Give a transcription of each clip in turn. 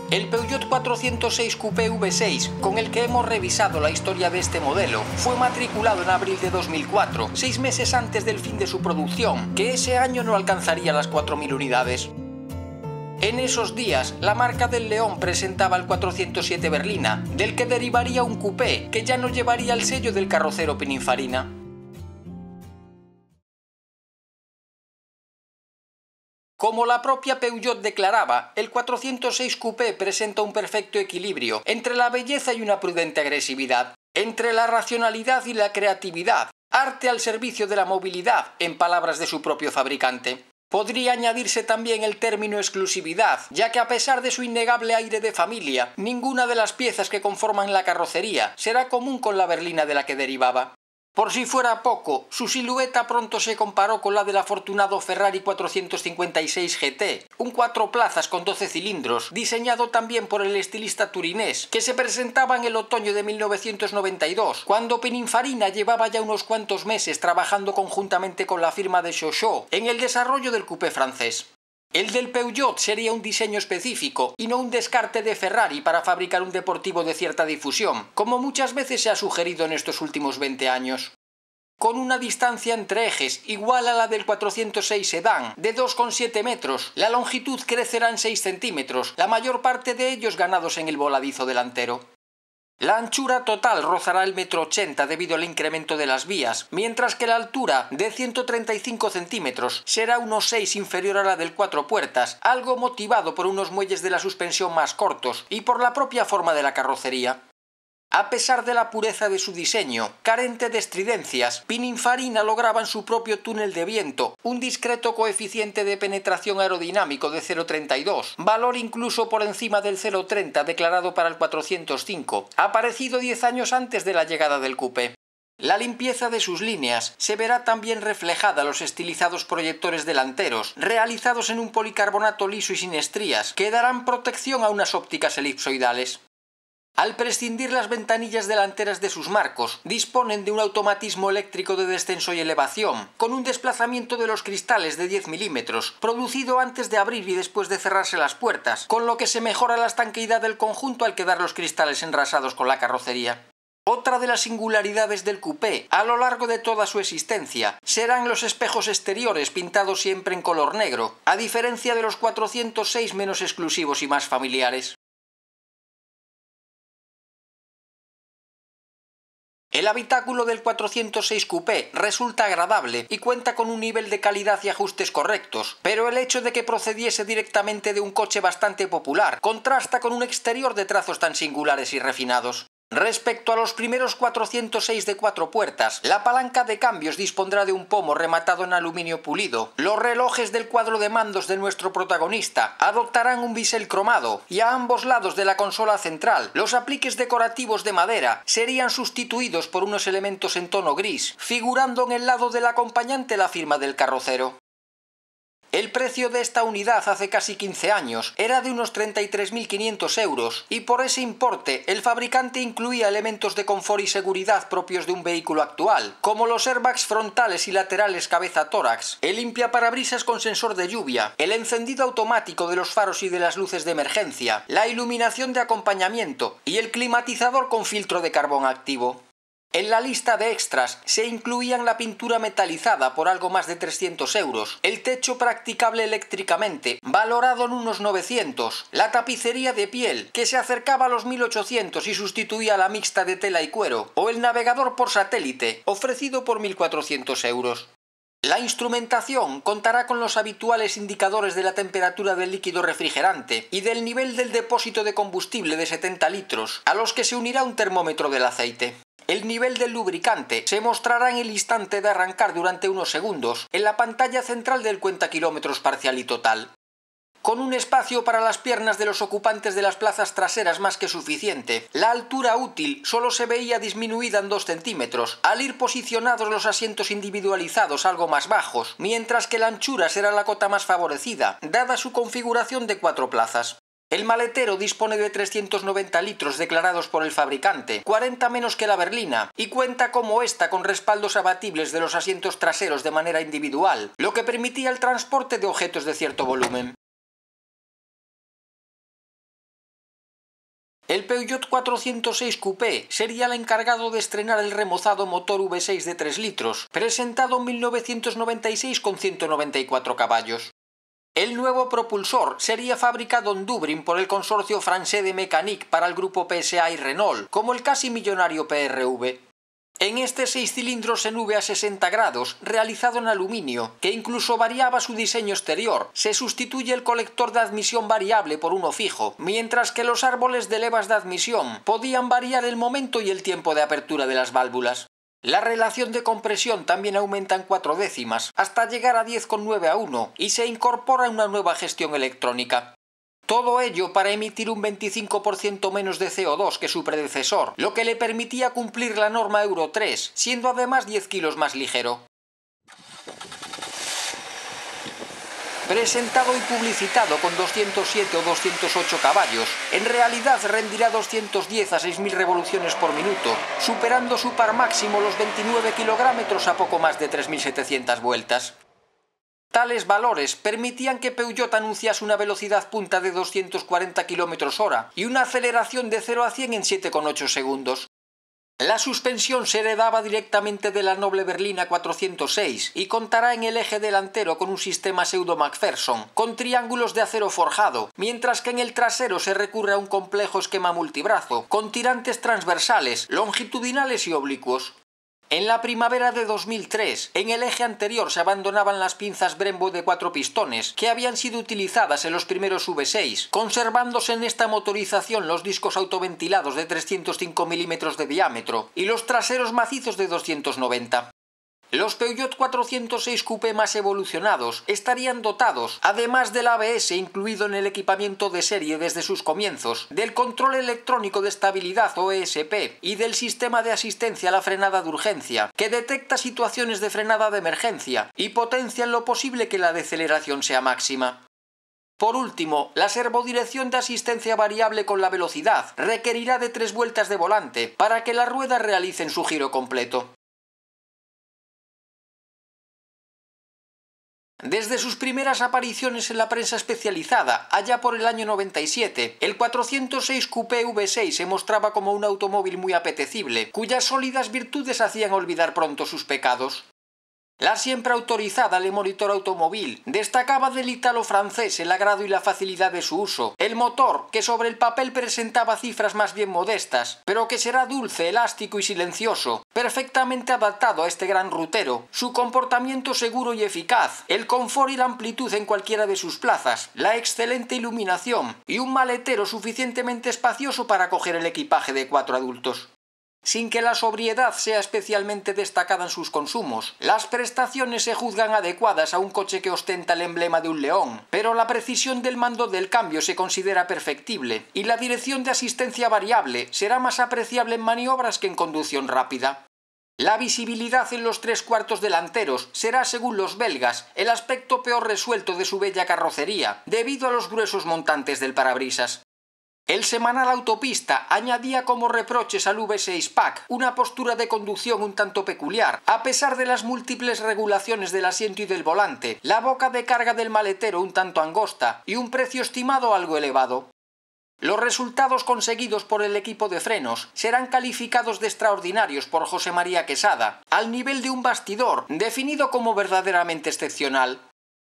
El Peugeot 406 Coupé V6, con el que hemos revisado la historia de este modelo, fue matriculado en abril de 2004, 6 meses antes del fin de su producción, que ese año no alcanzaría las 4.000 unidades. En esos días, la marca del León presentaba el 407 Berlina, del que derivaría un coupé que ya no llevaría el sello del carrocero Pininfarina. Como la propia Peugeot declaraba, el 406 Coupé presenta un perfecto equilibrio entre la belleza y una prudente agresividad, entre la racionalidad y la creatividad, arte al servicio de la movilidad, en palabras de su propio fabricante. Podría añadirse también el término exclusividad, ya que a pesar de su innegable aire de familia, ninguna de las piezas que conforman la carrocería será común con la berlina de la que derivaba. Por si fuera poco, su silueta pronto se comparó con la del afortunado Ferrari 456 GT, un 4 plazas con 12 cilindros, diseñado también por el estilista turinés, que se presentaba en el otoño de 1992, cuando Pininfarina llevaba ya unos cuantos meses trabajando conjuntamente con la firma de Chauchat en el desarrollo del coupé francés. El del Peugeot sería un diseño específico y no un descarte de Ferrari para fabricar un deportivo de cierta difusión, como muchas veces se ha sugerido en estos últimos 20 años. Con una distancia entre ejes igual a la del 406 Sedán, de 2,7 metros, la longitud crecerá en 6 centímetros, la mayor parte de ellos ganados en el voladizo delantero. La anchura total rozará el 1,80 m debido al incremento de las vías, mientras que la altura, de 135 centímetros, será unos 6 inferior a la del 4 puertas, algo motivado por unos muelles de la suspensión más cortos y por la propia forma de la carrocería. A pesar de la pureza de su diseño, carente de estridencias, Pininfarina lograba en su propio túnel de viento un discreto coeficiente de penetración aerodinámico de 0,32, valor incluso por encima del 0,30 declarado para el 405, aparecido 10 años antes de la llegada del coupé. La limpieza de sus líneas se verá también reflejada en los estilizados proyectores delanteros, realizados en un policarbonato liso y sin estrías, que darán protección a unas ópticas elipsoidales. Al prescindir las ventanillas delanteras de sus marcos, disponen de un automatismo eléctrico de descenso y elevación, con un desplazamiento de los cristales de 10 milímetros, producido antes de abrir y después de cerrarse las puertas, con lo que se mejora la estanqueidad del conjunto al quedar los cristales enrasados con la carrocería. Otra de las singularidades del coupé, a lo largo de toda su existencia, serán los espejos exteriores pintados siempre en color negro, a diferencia de los 406 menos exclusivos y más familiares. El habitáculo del 406 Coupé resulta agradable y cuenta con un nivel de calidad y ajustes correctos, pero el hecho de que procediese directamente de un coche bastante popular contrasta con un exterior de trazos tan singulares y refinados. Respecto a los primeros 406 de 4 puertas, la palanca de cambios dispondrá de un pomo rematado en aluminio pulido, los relojes del cuadro de mandos de nuestro protagonista adoptarán un bisel cromado y a ambos lados de la consola central los apliques decorativos de madera serían sustituidos por unos elementos en tono gris, figurando en el lado del acompañante la firma del carrocero. El precio de esta unidad hace casi 15 años era de unos 33.500 euros y por ese importe el fabricante incluía elementos de confort y seguridad propios de un vehículo actual, como los airbags frontales y laterales cabeza-tórax, el limpiaparabrisas con sensor de lluvia, el encendido automático de los faros y de las luces de emergencia, la iluminación de acompañamiento y el climatizador con filtro de carbón activo. En la lista de extras se incluían la pintura metalizada por algo más de 300 euros, el techo practicable eléctricamente, valorado en unos 900, la tapicería de piel, que se acercaba a los 1.800 y sustituía la mixta de tela y cuero, o el navegador por satélite, ofrecido por 1.400 euros. La instrumentación contará con los habituales indicadores de la temperatura del líquido refrigerante y del nivel del depósito de combustible de 70 litros, a los que se unirá un termómetro del aceite. El nivel del lubricante se mostrará en el instante de arrancar durante unos segundos en la pantalla central del cuentakilómetros parcial y total. Con un espacio para las piernas de los ocupantes de las plazas traseras más que suficiente, la altura útil solo se veía disminuida en 2 centímetros, al ir posicionados los asientos individualizados algo más bajos, mientras que la anchura será la cota más favorecida, dada su configuración de 4 plazas. El maletero dispone de 390 litros declarados por el fabricante, 40 menos que la berlina, y cuenta como esta con respaldos abatibles de los asientos traseros de manera individual, lo que permitía el transporte de objetos de cierto volumen. El Peugeot 406 Coupé sería el encargado de estrenar el remozado motor V6 de 3 litros, presentado en 1996 con 194 caballos. El nuevo propulsor sería fabricado en Dublín por el consorcio Français de Mécanique para el grupo PSA y Renault, como el casi millonario PRV. En este 6 cilindros en V a 60 grados, realizado en aluminio, que incluso variaba su diseño exterior, se sustituye el colector de admisión variable por uno fijo, mientras que los árboles de levas de admisión podían variar el momento y el tiempo de apertura de las válvulas. La relación de compresión también aumenta en 4 décimas, hasta llegar a 10,9:1, y se incorpora una nueva gestión electrónica. Todo ello para emitir un 25% menos de CO2 que su predecesor, lo que le permitía cumplir la norma Euro 3, siendo además 10 kilos más ligero. Presentado y publicitado con 207 o 208 caballos, en realidad rendirá 210 a 6.000 revoluciones por minuto, superando su par máximo los 29 kilómetros a poco más de 3.700 vueltas. Tales valores permitían que Peugeot anunciase una velocidad punta de 240 km/h y una aceleración de 0 a 100 en 7,8 segundos. La suspensión se heredaba directamente de la noble berlina 406 y contará en el eje delantero con un sistema pseudo-McPherson, con triángulos de acero forjado, mientras que en el trasero se recurre a un complejo esquema multibrazo, con tirantes transversales, longitudinales y oblicuos. En la primavera de 2003, en el eje anterior se abandonaban las pinzas Brembo de 4 pistones, que habían sido utilizadas en los primeros V6, conservándose en esta motorización los discos autoventilados de 305 mm de diámetro y los traseros macizos de 290. Los Peugeot 406 Coupé más evolucionados estarían dotados, además del ABS incluido en el equipamiento de serie desde sus comienzos, del control electrónico de estabilidad o ESP y del sistema de asistencia a la frenada de urgencia, que detecta situaciones de frenada de emergencia y potencia en lo posible que la deceleración sea máxima. Por último, la servodirección de asistencia variable con la velocidad requerirá de 3 vueltas de volante para que las ruedas realicen su giro completo. Desde sus primeras apariciones en la prensa especializada, allá por el año 97, el 406 Coupé V6 se mostraba como un automóvil muy apetecible, cuyas sólidas virtudes hacían olvidar pronto sus pecados. La siempre autorizada Le Moniteur Automobile destacaba del ítalo-francés el agrado y la facilidad de su uso, el motor, que sobre el papel presentaba cifras más bien modestas, pero que será dulce, elástico y silencioso, perfectamente adaptado a este gran rutero, su comportamiento seguro y eficaz, el confort y la amplitud en cualquiera de sus plazas, la excelente iluminación y un maletero suficientemente espacioso para acoger el equipaje de 4 adultos. Sin que la sobriedad sea especialmente destacada en sus consumos, las prestaciones se juzgan adecuadas a un coche que ostenta el emblema de un león, pero la precisión del mando del cambio se considera perfectible, y la dirección de asistencia variable será más apreciable en maniobras que en conducción rápida. La visibilidad en los 3/4 delanteros será, según los belgas, el aspecto peor resuelto de su bella carrocería, debido a los gruesos montantes del parabrisas. El semanal Autopista añadía como reproches al V6 PAC una postura de conducción un tanto peculiar, a pesar de las múltiples regulaciones del asiento y del volante, la boca de carga del maletero un tanto angosta y un precio estimado algo elevado. Los resultados conseguidos por el equipo de frenos serán calificados de extraordinarios por José María Quesada, al nivel de un bastidor definido como verdaderamente excepcional.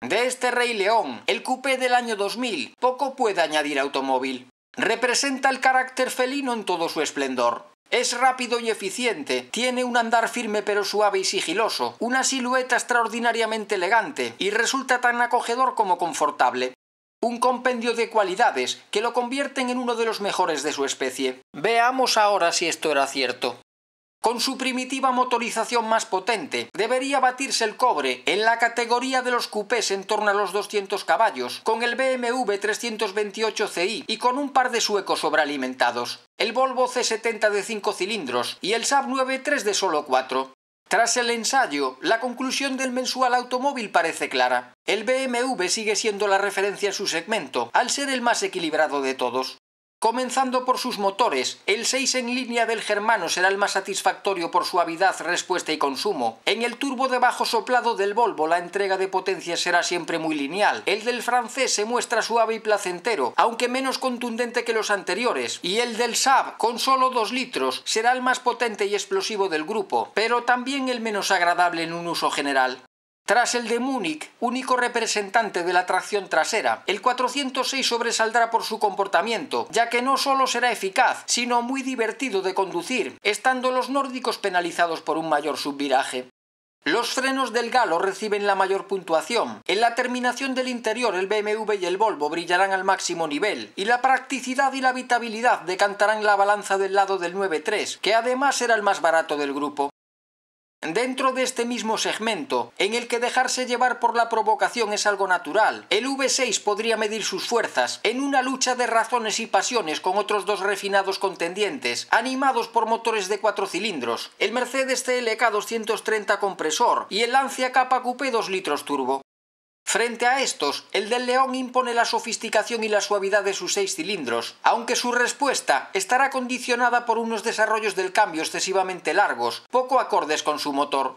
De este Rey León, el coupé del año 2000, poco puede añadir automóvil. Representa el carácter felino en todo su esplendor. Es rápido y eficiente, tiene un andar firme pero suave y sigiloso, una silueta extraordinariamente elegante y resulta tan acogedor como confortable. Un compendio de cualidades que lo convierten en uno de los mejores de su especie. Veamos ahora si esto era cierto. Con su primitiva motorización más potente, debería batirse el cobre en la categoría de los coupés en torno a los 200 caballos, con el BMW 328 Ci y con un par de suecos sobrealimentados, el Volvo C70 de 5 cilindros y el Saab 9-3 de solo 4. Tras el ensayo, la conclusión del mensual automóvil parece clara. El BMW sigue siendo la referencia en su segmento, al ser el más equilibrado de todos. Comenzando por sus motores, el 6 en línea del germano será el más satisfactorio por suavidad, respuesta y consumo. En el turbo de bajo soplado del Volvo la entrega de potencia será siempre muy lineal. El del francés se muestra suave y placentero, aunque menos contundente que los anteriores. Y el del Saab, con solo 2 litros, será el más potente y explosivo del grupo, pero también el menos agradable en un uso general. Tras el de Múnich, único representante de la tracción trasera, el 406 sobresaldrá por su comportamiento, ya que no solo será eficaz, sino muy divertido de conducir, estando los nórdicos penalizados por un mayor subviraje. Los frenos del Galo reciben la mayor puntuación. En la terminación del interior el BMW y el Volvo brillarán al máximo nivel, y la practicidad y la habitabilidad decantarán la balanza del lado del 9.3, que además será el más barato del grupo. Dentro de este mismo segmento, en el que dejarse llevar por la provocación es algo natural, el V6 podría medir sus fuerzas en una lucha de razones y pasiones con otros 2 refinados contendientes, animados por motores de 4 cilindros, el Mercedes CLK 230 compresor y el Lancia Kappa Coupé 2 litros turbo. Frente a estos, el del León impone la sofisticación y la suavidad de sus 6 cilindros, aunque su respuesta estará condicionada por unos desarrollos del cambio excesivamente largos, poco acordes con su motor.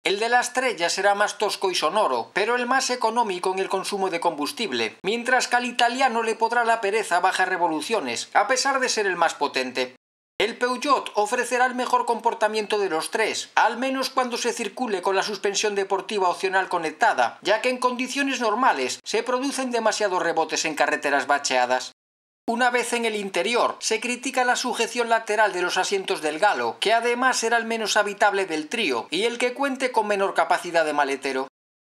El de la Estrella será más tosco y sonoro, pero el más económico en el consumo de combustible, mientras que al italiano le podrá la pereza a bajas revoluciones, a pesar de ser el más potente. El Peugeot ofrecerá el mejor comportamiento de los 3, al menos cuando se circule con la suspensión deportiva opcional conectada, ya que en condiciones normales se producen demasiados rebotes en carreteras bacheadas. Una vez en el interior, se critica la sujeción lateral de los asientos del Galo, que además será el menos habitable del trío y el que cuente con menor capacidad de maletero.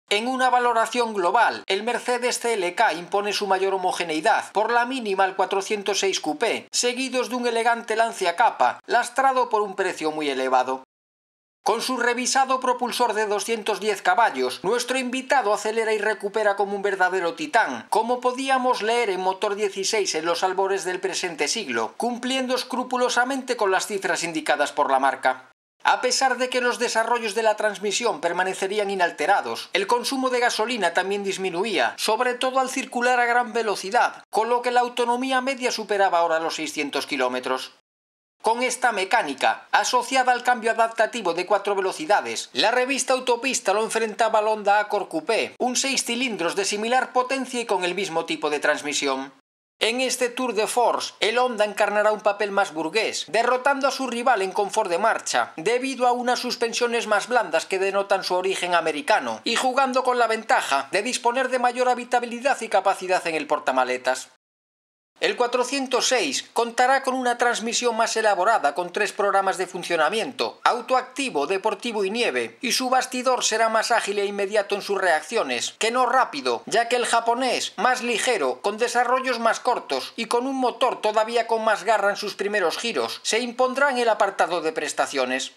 En una valoración global, el Mercedes CLK impone su mayor homogeneidad, por la mínima al 406 Coupé, seguidos de un elegante Lancia Kappa, lastrado por un precio muy elevado. Con su revisado propulsor de 210 caballos, nuestro invitado acelera y recupera como un verdadero titán, como podíamos leer en Motor 16 en los albores del presente siglo, cumpliendo escrupulosamente con las cifras indicadas por la marca. A pesar de que los desarrollos de la transmisión permanecerían inalterados, el consumo de gasolina también disminuía, sobre todo al circular a gran velocidad, con lo que la autonomía media superaba ahora los 600 kilómetros. Con esta mecánica, asociada al cambio adaptativo de 4 velocidades, la revista Autopista lo enfrentaba al Honda Accord Coupé, un 6 cilindros de similar potencia y con el mismo tipo de transmisión. En este Tour de Force, el Honda encarnará un papel más burgués, derrotando a su rival en confort de marcha, debido a unas suspensiones más blandas que denotan su origen americano, y jugando con la ventaja de disponer de mayor habitabilidad y capacidad en el portamaletas. El 406 contará con una transmisión más elaborada con 3 programas de funcionamiento, autoactivo, deportivo y nieve, y su bastidor será más ágil e inmediato en sus reacciones, que no rápido, ya que el japonés, más ligero, con desarrollos más cortos y con un motor todavía con más garra en sus primeros giros, se impondrá en el apartado de prestaciones.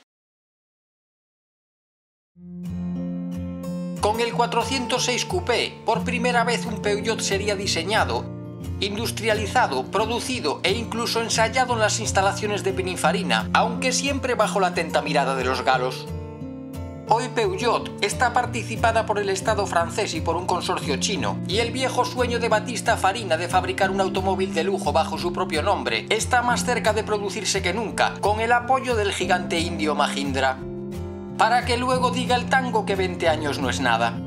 Con el 406 Coupé, por primera vez un Peugeot sería diseñado, industrializado, producido e incluso ensayado en las instalaciones de Pininfarina, aunque siempre bajo la atenta mirada de los galos. Hoy Peugeot está participada por el Estado francés y por un consorcio chino, y el viejo sueño de Battista Farina de fabricar un automóvil de lujo bajo su propio nombre está más cerca de producirse que nunca, con el apoyo del gigante indio Mahindra. Para que luego diga el tango que 20 años no es nada.